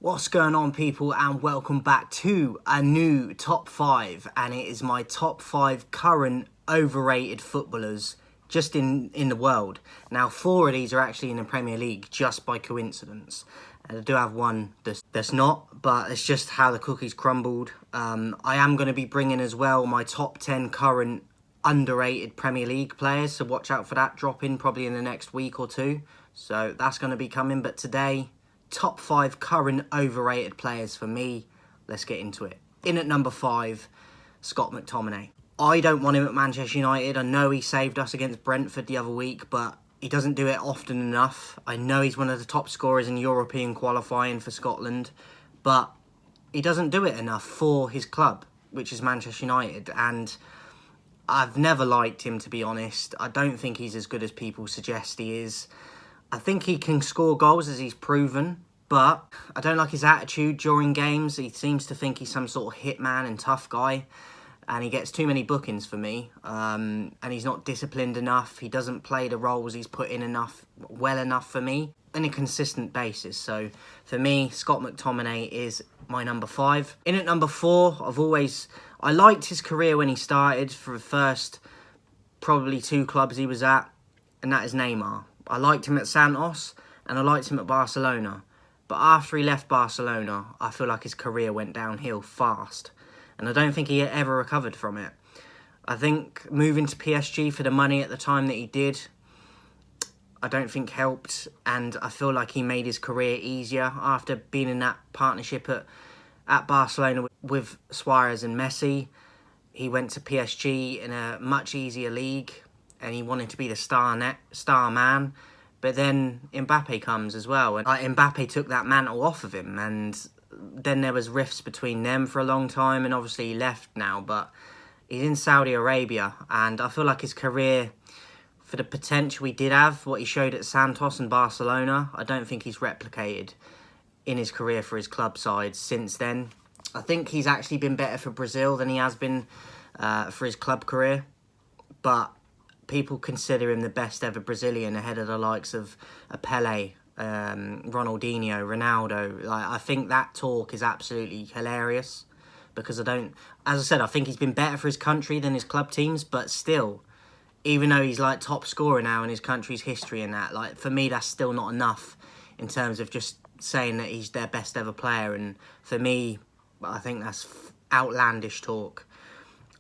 What's going on, people, and welcome back to a new top 5, and it is my top 5 current overrated footballers just in the world. Now, 4 of these are actually in the Premier League just by coincidence. And I do have one that's not, but it's just how the cookies crumbled. I am going to be bringing as well my top 10 current underrated Premier League players, so watch out for that dropping probably in the next week or two. So that's going to be coming, but today, top 5 current overrated players for me. Let's get into it. In at number 5, Scott McTominay. I don't want him at Manchester United. I know he saved us against Brentford the other week, but he doesn't do it often enough. I know he's one of the top scorers in European qualifying for Scotland, but he doesn't do it enough for his club, which is Manchester United. And I've never liked him, to be honest. I don't think he's as good as people suggest he is. I think he can score goals, as he's proven, but I don't like his attitude during games. He seems to think he's some sort of hitman and tough guy, and he gets too many bookings for me, and he's not disciplined enough. He doesn't play the roles he's put in well enough for me on a consistent basis. So for me, Scott McTominay is my number 5. In at number 4, I liked his career when he started for the first probably 2 clubs he was at, and that is Neymar. I liked him at Santos and I liked him at Barcelona. But after he left Barcelona, I feel like his career went downhill fast. And I don't think he ever recovered from it. I think moving to PSG for the money at the time that he did, I don't think helped. And I feel like he made his career easier after being in that partnership at Barcelona with Suarez and Messi. He went to PSG in a much easier league, and he wanted to be the star man. But then Mbappe comes as well, and Mbappe took that mantle off of him, and then there was rifts between them for a long time, and obviously he left now, but he's in Saudi Arabia, and I feel like his career, for the potential he did have, what he showed at Santos and Barcelona, I don't think he's replicated in his career for his club side since then. I think he's actually been better for Brazil than he has been for his club career, but people consider him the best ever Brazilian ahead of the likes of Pelé, Ronaldinho, Ronaldo. I think that talk is absolutely hilarious because as I said, I think he's been better for his country than his club teams, but still, even though he's like top scorer now in his country's history and that, like, for me, that's still not enough in terms of just saying that he's their best ever player. And for me, I think that's outlandish talk.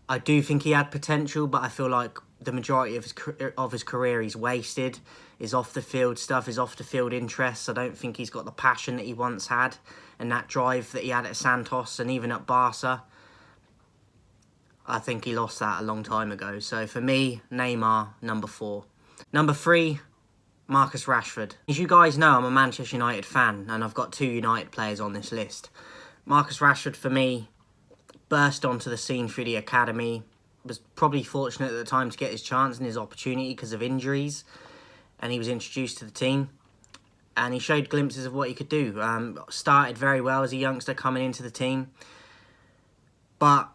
I do think he had potential, but I feel like the majority of his career he's wasted. His off-the-field stuff, his off-the-field interests. I don't think he's got the passion that he once had and that drive that he had at Santos and even at Barca. I think he lost that a long time ago. So for me, Neymar, number 4. Number 3, Marcus Rashford. As you guys know, I'm a Manchester United fan, and I've got 2 United players on this list. Marcus Rashford, for me, burst onto the scene through the academy, was probably fortunate at the time to get his chance and his opportunity because of injuries, and he was introduced to the team, and he showed glimpses of what he could do. Started very well as a youngster coming into the team, but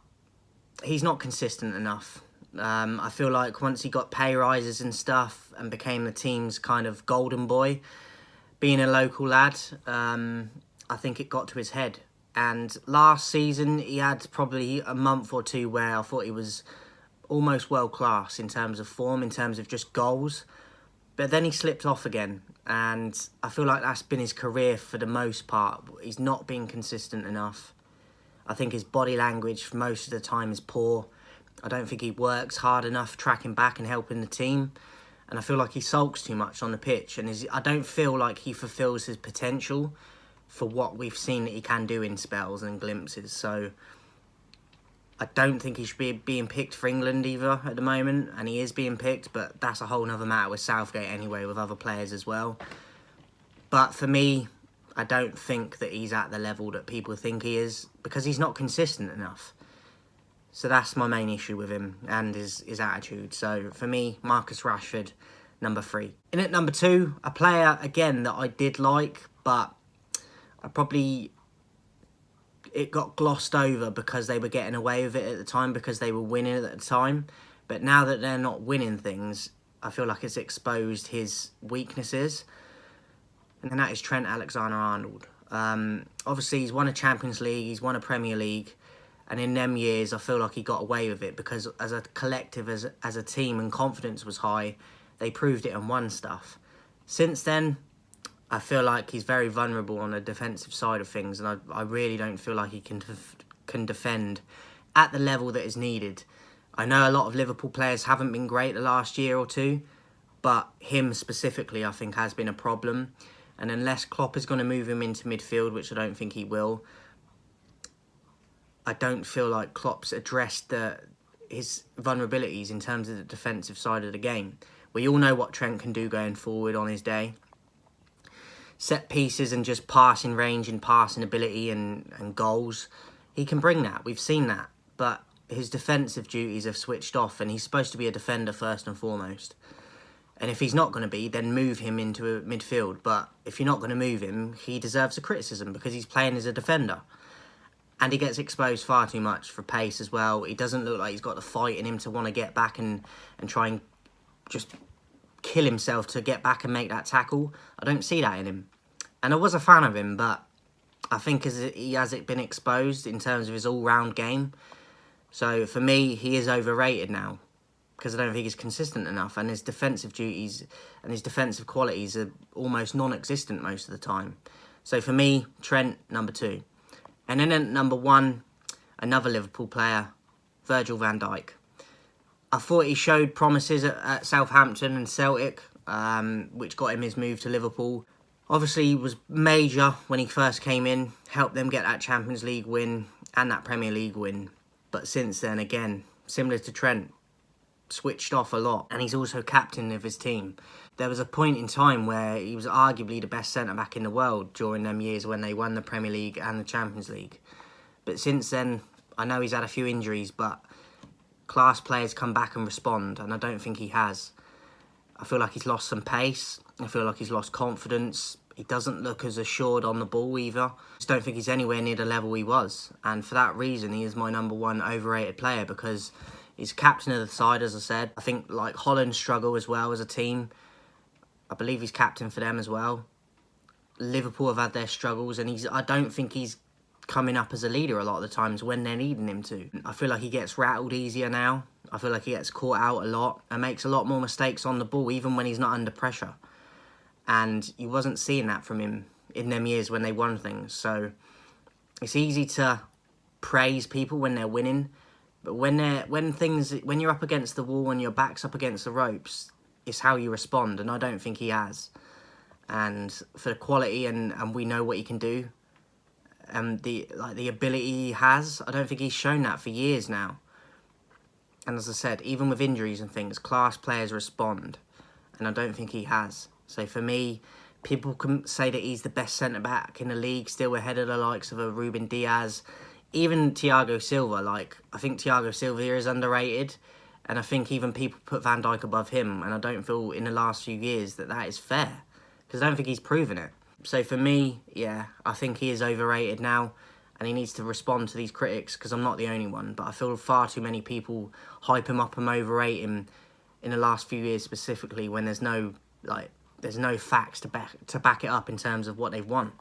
he's not consistent enough. I feel like once he got pay rises and stuff and became the team's kind of golden boy, being a local lad, I think it got to his head. And last season, he had probably a month or 2 where I thought he was almost world-class in terms of form, in terms of just goals. But then he slipped off again. And I feel like that's been his career for the most part. He's not been consistent enough. I think his body language most of the time is poor. I don't think he works hard enough tracking back and helping the team. And I feel like he sulks too much on the pitch. And I don't feel like he fulfills his potential for what we've seen that he can do in spells and glimpses. So I don't think he should be being picked for England either at the moment, and he is being picked, but that's a whole nother matter with Southgate anyway, with other players as well. But for me, I don't think that he's at the level that people think he is because he's not consistent enough. So that's my main issue with him and his attitude. So for me, Marcus Rashford, number 3. In at number 2, a player, again, that I did like, but it got glossed over because they were getting away with it at the time, because they were winning at the time. But now that they're not winning things, I feel like it's exposed his weaknesses. And that is Trent AlexanderArnold. Obviously, he's won a Champions League, he's won a Premier League, and in them years, I feel like he got away with it because as a collective, as a team, and confidence was high, they proved it and won stuff. Since then, I feel like he's very vulnerable on the defensive side of things, and I really don't feel like he can defend at the level that is needed. I know a lot of Liverpool players haven't been great the last year or two, but him specifically, I think, has been a problem. And unless Klopp is going to move him into midfield, which I don't think he will, I don't feel like Klopp's addressed his vulnerabilities in terms of the defensive side of the game. We all know what Trent can do going forward on his day. Set pieces and just passing range and passing ability and goals, he can bring that. We've seen that. But his defensive duties have switched off, and he's supposed to be a defender first and foremost. And if he's not going to be, then move him into a midfield. But if you're not going to move him, he deserves a criticism because he's playing as a defender. And he gets exposed far too much for pace as well. He doesn't look like he's got the fight in him to want to get back and try and just kill himself to get back and make that tackle. I don't see that in him. And I was a fan of him, but I think he hasn't been exposed in terms of his all-round game. So for me, he is overrated now because I don't think he's consistent enough, and his defensive duties and his defensive qualities are almost non-existent most of the time. So for me, Trent, number 2. And then at number 1, another Liverpool player, Virgil Van Dijk. I thought he showed promises at Southampton and Celtic, which got him his move to Liverpool. Obviously, he was major when he first came in, helped them get that Champions League win and that Premier League win. But since then, again, similar to Trent, switched off a lot. And he's also captain of his team. There was a point in time where he was arguably the best centre-back in the world during them years when they won the Premier League and the Champions League. But since then, I know he's had a few injuries, but class players come back and respond, and I don't think he has. I feel like he's lost some pace. I feel like he's lost confidence. He doesn't look as assured on the ball either. I just don't think he's anywhere near the level he was. And for that reason, he is my number 1 overrated player because he's captain of the side, as I said. I think like Holland struggle as well as a team. I believe he's captain for them as well. Liverpool have had their struggles, and I don't think he's coming up as a leader a lot of the times when they're needing him to. I feel like he gets rattled easier now. I feel like he gets caught out a lot and makes a lot more mistakes on the ball, even when he's not under pressure. And you wasn't seeing that from him in them years when they won things. So it's easy to praise people when they're winning, but when you're up against the wall and your back's up against the ropes, it's how you respond, and I don't think he has. And for the quality and we know what he can do, and the ability he has, I don't think he's shown that for years now. And as I said, even with injuries and things, class players respond, and I don't think he has. So for me, people can say that he's the best centre-back in the league, still ahead of the likes of a Ruben Diaz, even Thiago Silva. Like, I think Thiago Silva is underrated, and I think even people put Van Dijk above him, and I don't feel in the last few years that is fair, because I don't think he's proven it. So for me, yeah, I think he is overrated now, and he needs to respond to these critics, because I'm not the only one, but I feel far too many people hype him up and overrate him in the last few years specifically, when there's no facts to back it up in terms of what they've won.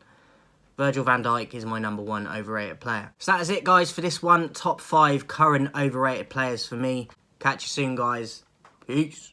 Virgil van Dijk is my number 1 overrated player. So that is it, guys, for this one. Top 5 current overrated players for me. Catch you soon, guys. Peace.